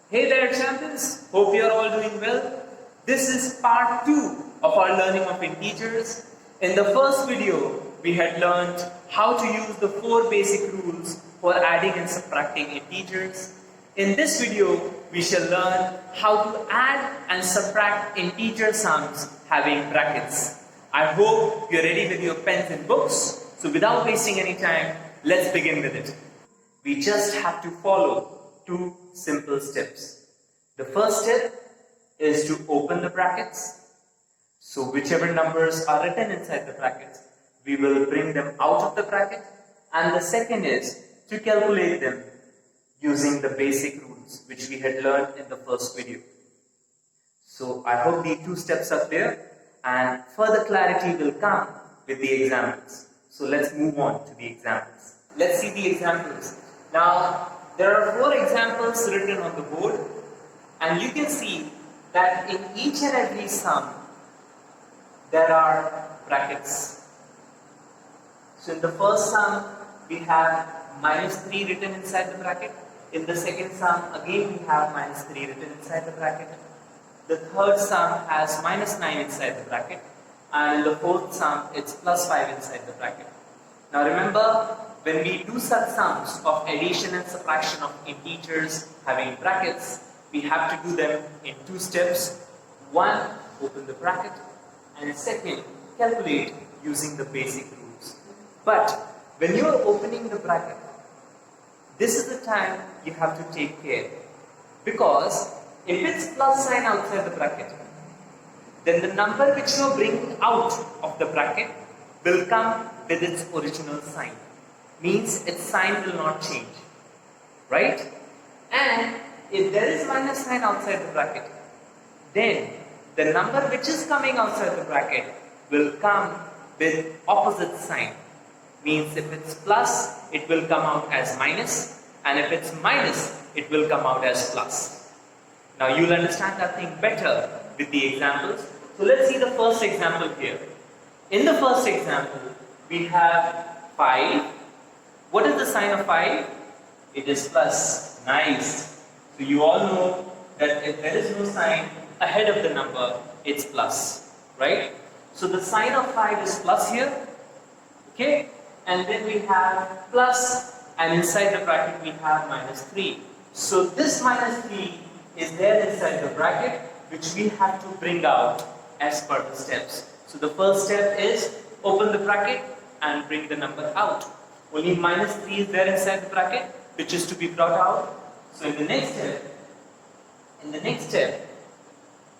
Hey there champions, hope you are all doing well. This is part 2 of our learning of integers. In the first video, we had learned how to use the 4 basic rules for adding and subtracting integers. In this video, we shall learn how to add and subtract integer sums having brackets. I hope you're ready with your pens and books. So without wasting any time, let's begin with it. We just have to follow 2 simple steps. The first step is to open the brackets. So whichever numbers are written inside the brackets, we will bring them out of the bracket. And the second is to calculate them using the basic rules which we had learned in the first video. So I hope these 2 steps are clear and further clarity will come with the examples. So let's move on to the examples. Let's see the examples. Now, there are 4 examples written on the board, and you can see that in each and every sum, there are brackets. So in the first sum, we have -3 written inside the bracket. In the second sum, again we have -3 written inside the bracket. The third sum has -9 inside the bracket. And in the fourth sum, it's +5 inside the bracket. Now remember, when we do such sums of addition and subtraction of integers having brackets, we have to do them in 2 steps. One, open the bracket, and second, calculate using the basic rules. But when you are opening the bracket, this is the time you have to take care, because if it's plus sign outside the bracket, then the number which you are bringing out of the bracket will come with its original sign. Means its sign will not change, right? And if there is minus sign outside the bracket, then the number which is coming outside the bracket will come with opposite sign. Means if it's plus, it will come out as minus, and if it's minus, it will come out as plus. Now you'll understand that thing better with the examples. So let's see the first example here. In the first example, we have 5. What is the sign of 5? It is plus. Nice. So you all know that if there is no sign ahead of the number, it's plus, right? So the sign of 5 is plus here, okay? And then we have plus, and inside the bracket we have -3. So this -3 is there inside the bracket, which we have to bring out as per the steps. So the first step is open the bracket and bring the number out. Only -3 is there inside the bracket, which is to be brought out. So in the next step,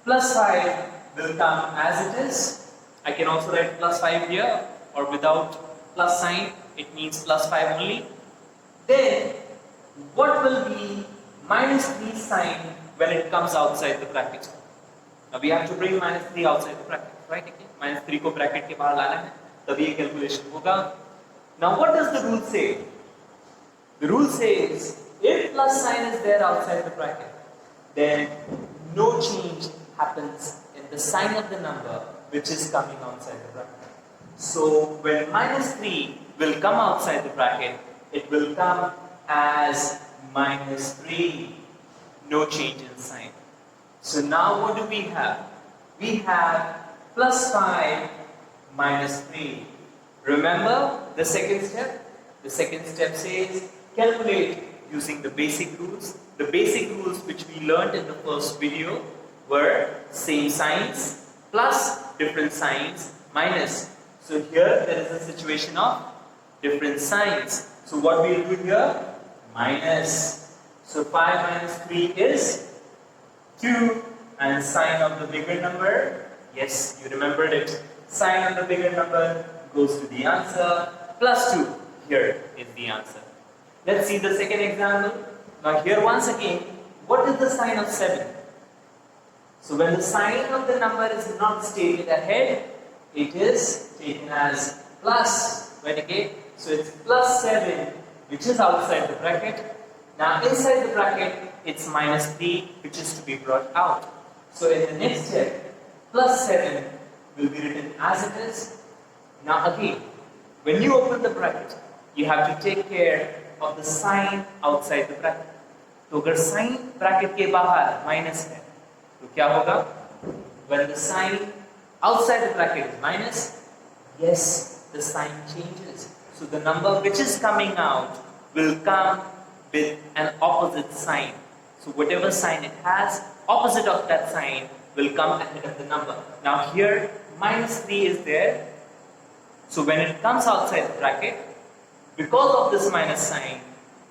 +5 will come as it is. I can also write +5 here, or without plus sign, it means +5 only. Then, what will be -3 sign when it comes outside the bracket? Now we have to bring -3 outside the bracket, right? -3 को bracket के बाहर लाना है, तभी ये calculation होगा. Now what does the rule say? The rule says, if plus sign is there outside the bracket, then no change happens in the sign of the number which is coming outside the bracket. So when -3 will come outside the bracket, it will come as -3. No change in sign. So now what do we have? We have +5 -3. Remember the second step? The second step says calculate using the basic rules. The basic rules which we learned in the first video were same signs, plus different signs, minus. So here there is a situation of different signs. So what we will do here? Minus. So 5 minus 3 is 2, and sign of the bigger number, yes, you remembered it. Sign of the bigger number goes to the answer, +2. Here is the answer. Let's see the second example. Now here once again, what is the sign of 7? So when the sign of the number is not stated ahead, it is taken as plus, right? Okay? So it's +7, which is outside the bracket. Now inside the bracket, it's -3, which is to be brought out. So in the next step, +7 will be written as it is. Now again, when you open the bracket, you have to take care of the sign outside the bracket. तो अगर sign bracket के बाहर minus है तो क्या होगा? When the sign outside the bracket is minus, yes, the sign changes. So the number which is coming out will come with an opposite sign. So whatever sign it has, opposite of that sign will come ahead of the number. Now here minus 3 is there. So when it comes outside the bracket, because of this minus sign,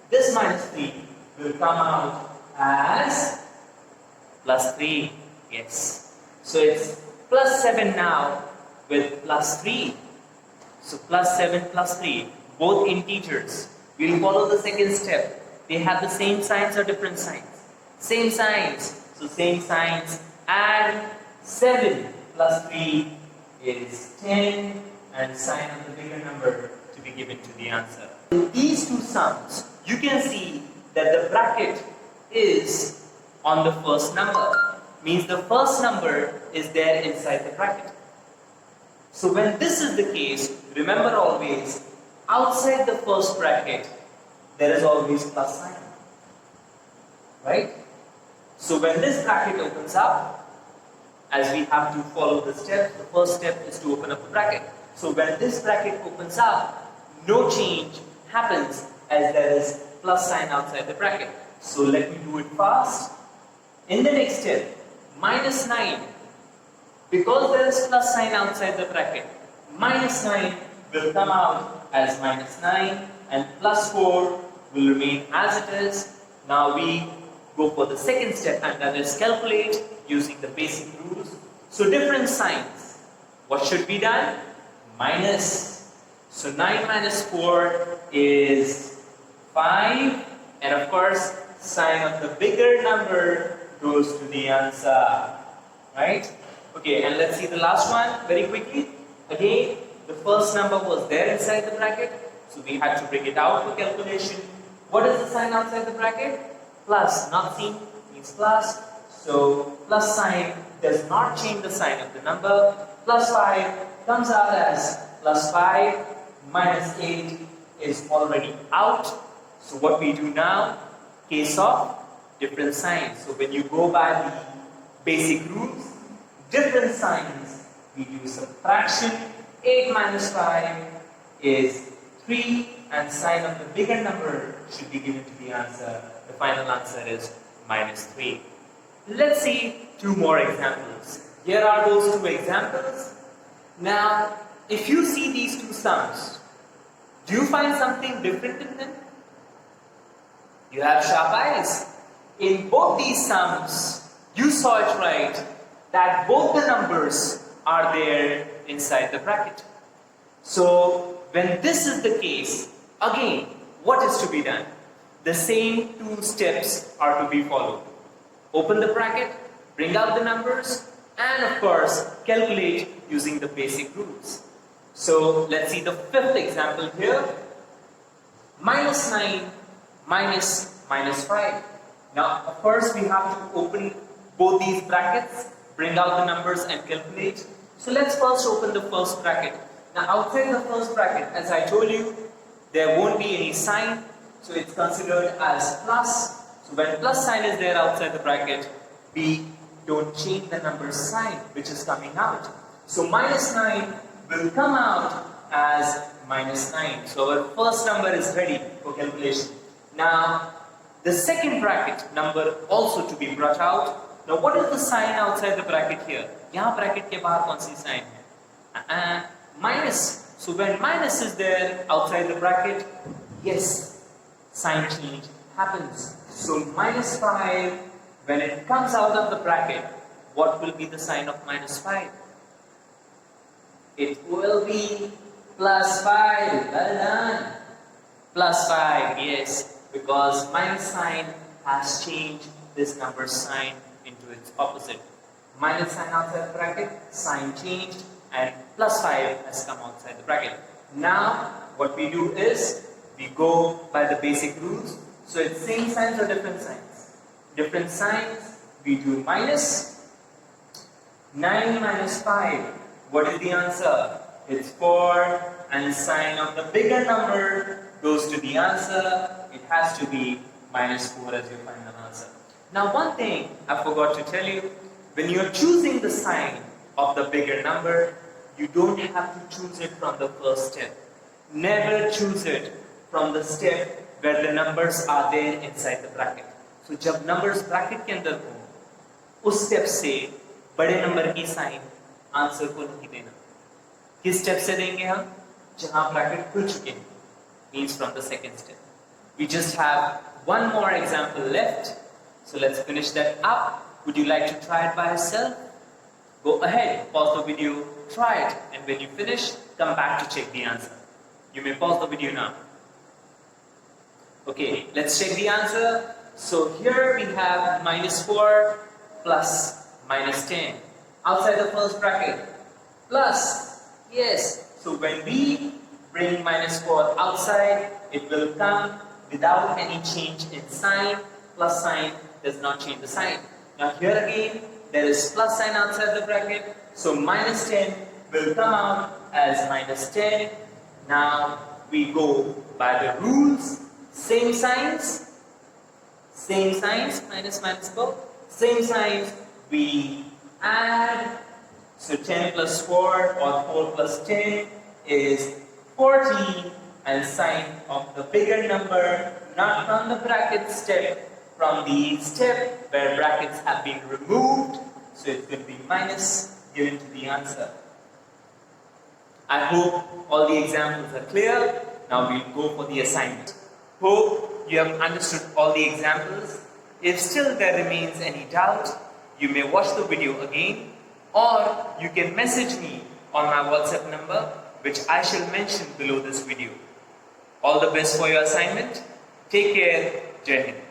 this minus 3 will come out as plus 3. Yes. So it's plus 7 now with plus 3. So plus 7 plus 3, both integers. We'll follow the second step. They have the same signs or different signs? Same signs. So same signs, and 7 plus 3 is 10, and sign of the bigger number to be given to the answer. In these two sums, you can see that the bracket is on the first number. Means the first number is there inside the bracket. So when this is the case, remember always, outside the first bracket, there is always plus sign. Right? So when this bracket opens up, as we have to follow the steps, the first step is to open up the bracket. So when this bracket opens up, no change happens as there is plus sign outside the bracket. So let me do it fast. In the next step, minus 9, because there is plus sign outside the bracket, minus 9 will come out as minus 9, and plus 4 will remain as it is. Now we go for the second step, and that is calculate using the basic rules. So different signs. What should be done? Minus. So 9 minus 4 is 5, and of course sign of the bigger number goes to the answer. Right? Okay, and let's see the last one very quickly. Again, the first number was there inside the bracket, so we had to bring it out for calculation. What is the sign outside the bracket? Plus. Not seen means plus. So plus sign does not change the sign of the number. Plus 5 comes out as plus 5. Minus 8 is already out. So what we do now, case of different signs. So when you go by the basic rules, different signs, we do subtraction. 8 minus 5 is 3, and sign of the bigger number should be given to the answer. The final answer is minus 3. Let's see two more examples. Here are those two examples. Now, if you see these two sums, do you find something different in them? You have sharp eyes. In both these sums, you saw it right that both the numbers are there inside the bracket. So, when this is the case, again, what is to be done? The same two steps are to be followed. Open the bracket, bring out the numbers, and of course, calculate using the basic rules. So, let's see the fifth example here. Minus 9 minus 5. Now, of course, we have to open both these brackets, bring out the numbers and calculate. So, let's first open the first bracket. Now, outside the first bracket, as I told you, there won't be any sign. So, it's considered as plus. So, when plus sign is there outside the bracket, we don't change the number sign which is coming out. So, minus 9 will come out as minus 9. So, our first number is ready for calculation. Now, the second bracket number also to be brought out. Now, what is the sign outside the bracket here? यहाँ bracket के बाहर कौन सी sign है? Minus. So, when minus is there outside the bracket, yes, sign change happens. So, minus 5, when it comes out of the bracket, what will be the sign of minus 5? It will be plus 5. Well done. Plus 5, yes, because minus sign has changed this number sign into its opposite. Minus sign outside the bracket, sign changed, and plus 5 has come outside the bracket. Now, what we do is, we go by the basic rules. So, it's same signs or different signs? Different signs, we do minus. 9 minus 5. What is the answer? It's 4, and sign of the bigger number goes to the answer. It has to be minus 4 as your final answer. Now one thing I forgot to tell you, when you're choosing the sign of the bigger number, you don't have to choose it from the first step. Never choose it from the step where the numbers are there inside the bracket. So जब numbers bracket के अंदर हो, उस step से बड़े number की sign answer को नहीं देना. किस step से देंगे हम? जहाँ bracket खुल चुके हैं. Means from the second step. We just have one more example left. So let's finish that up. Would you like to try it by yourself? Go ahead, pause the video, try it, and when you finish, come back to check the answer. You may pause the video now. Okay, let's check the answer. So here we have minus 4 plus minus 10. Outside the first bracket, plus, yes. So when we bring minus 4 outside, it will come without any change in sign. Plus sign does not change the sign. Now here again, there is plus sign outside the bracket. So minus 10 will come out as minus 10. Now we go by the rules. Same signs, minus minus both. Same signs, we add. So 10 plus 4 or 4 plus 10 is 14, and sign of the bigger number, not from the bracket step, from the step where brackets have been removed. So it's going to be minus given to the answer. I hope all the examples are clear. Now we'll go for the assignment. Hope you have understood all the examples. If still there remains any doubt, you may watch the video again, or you can message me on my WhatsApp number, which I shall mention below this video. All the best for your assignment. Take care. Jai Hind.